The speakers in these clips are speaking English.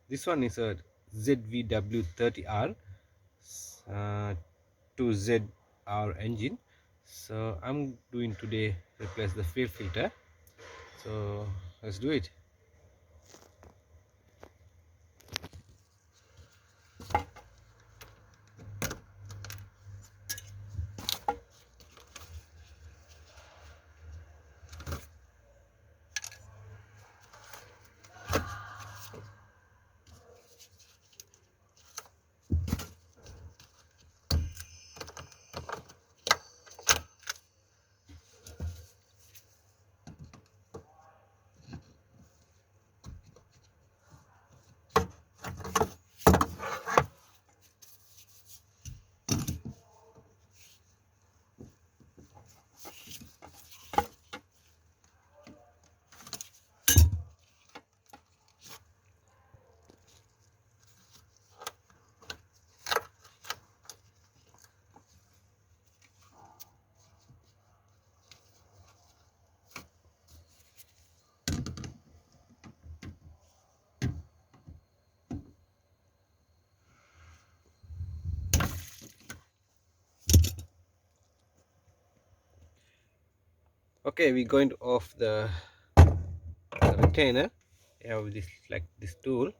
This one is a ZVW30R 2ZR engine. So I'm doing today replace the fuel filter. So let's do it. Okay, we're going to off the retainer. You have this like this tool.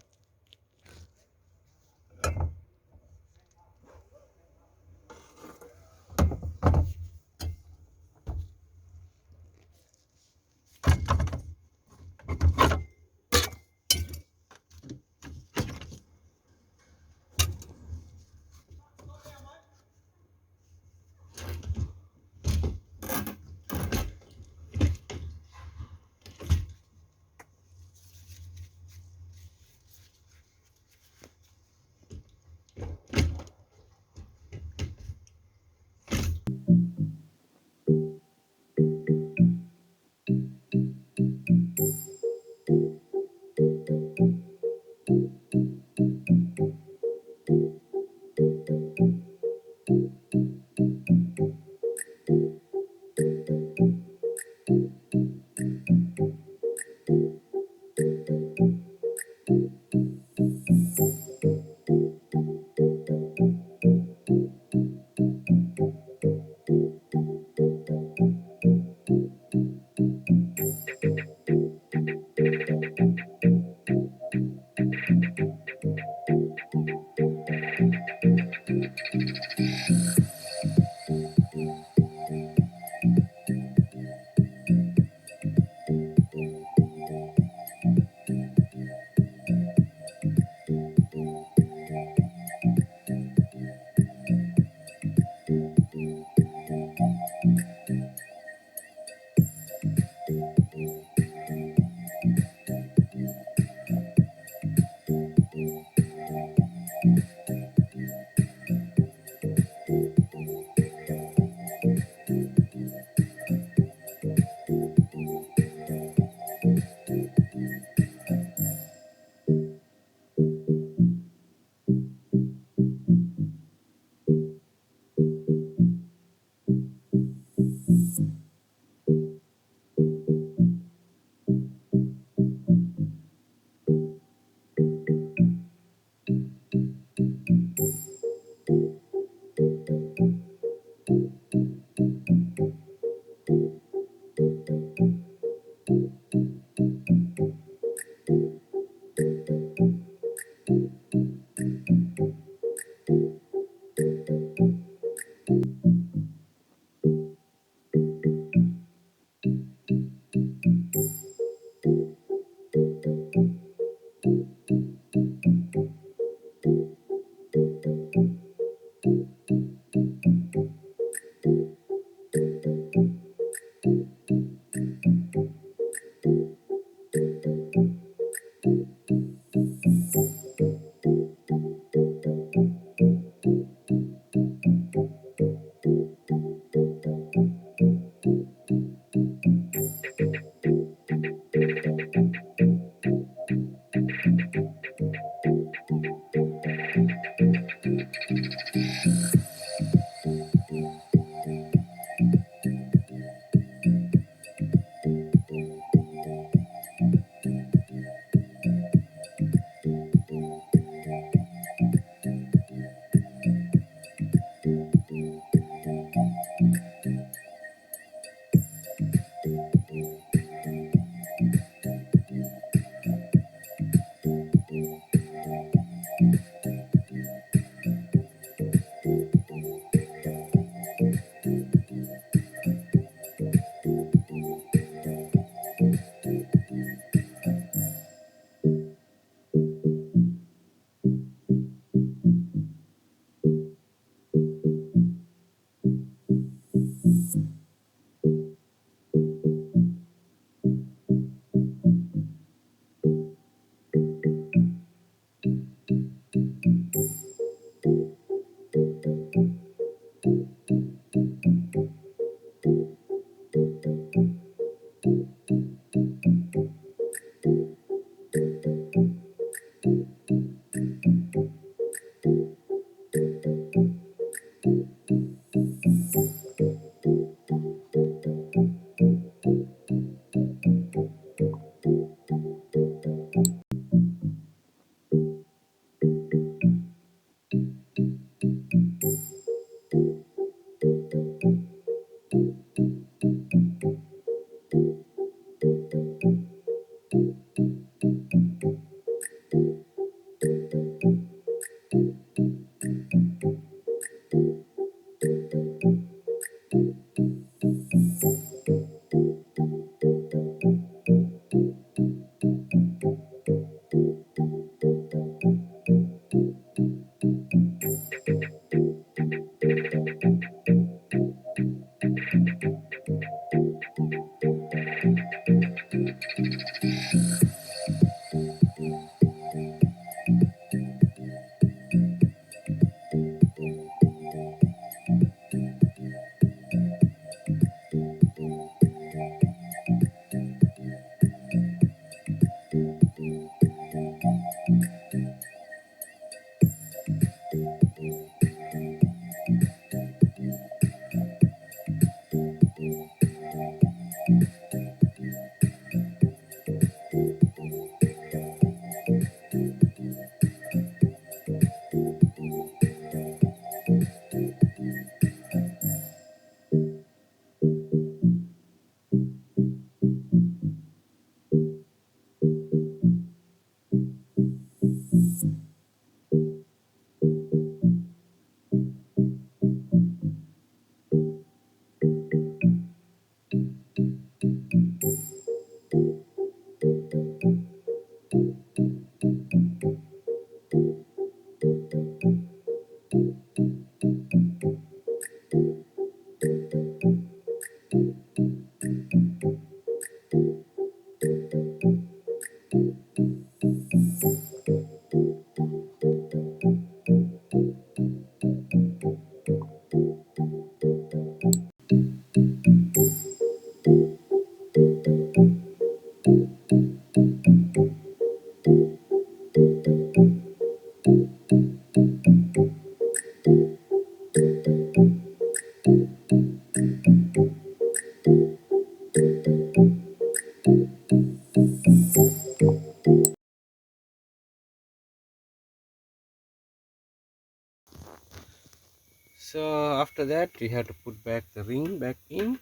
So after that we have to put back the ring back in,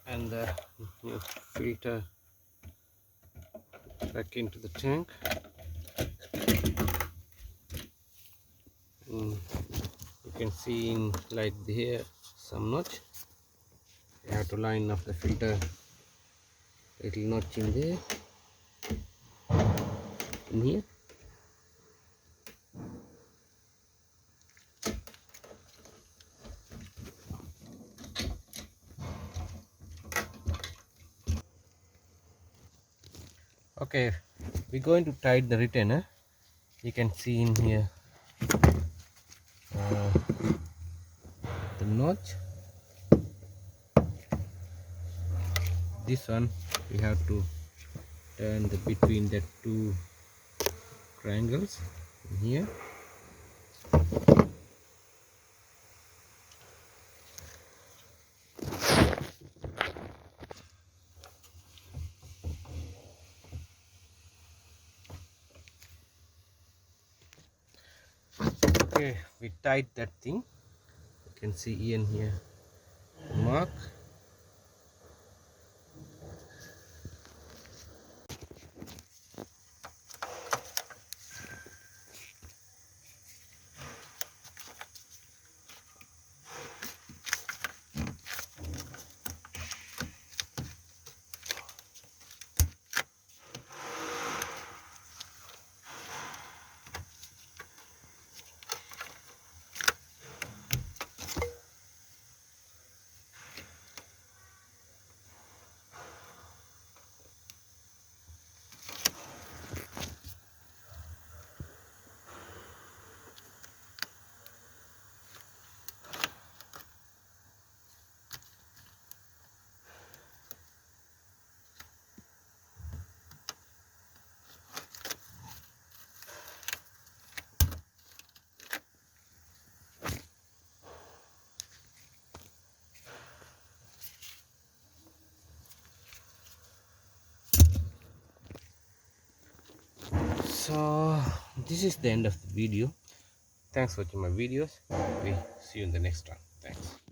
and the new filter back into the tank. And you can see in light here some notch. You have to line up the filter, little notch in there, in here. Okay, we're going to tighten the retainer. You can see in here the notch. This one we have to turn the between the two triangles in here. Okay, we tied that thing. You can see in here mark. So this is the end of the video. Thanks for watching my videos. We see you in the next one. Thanks.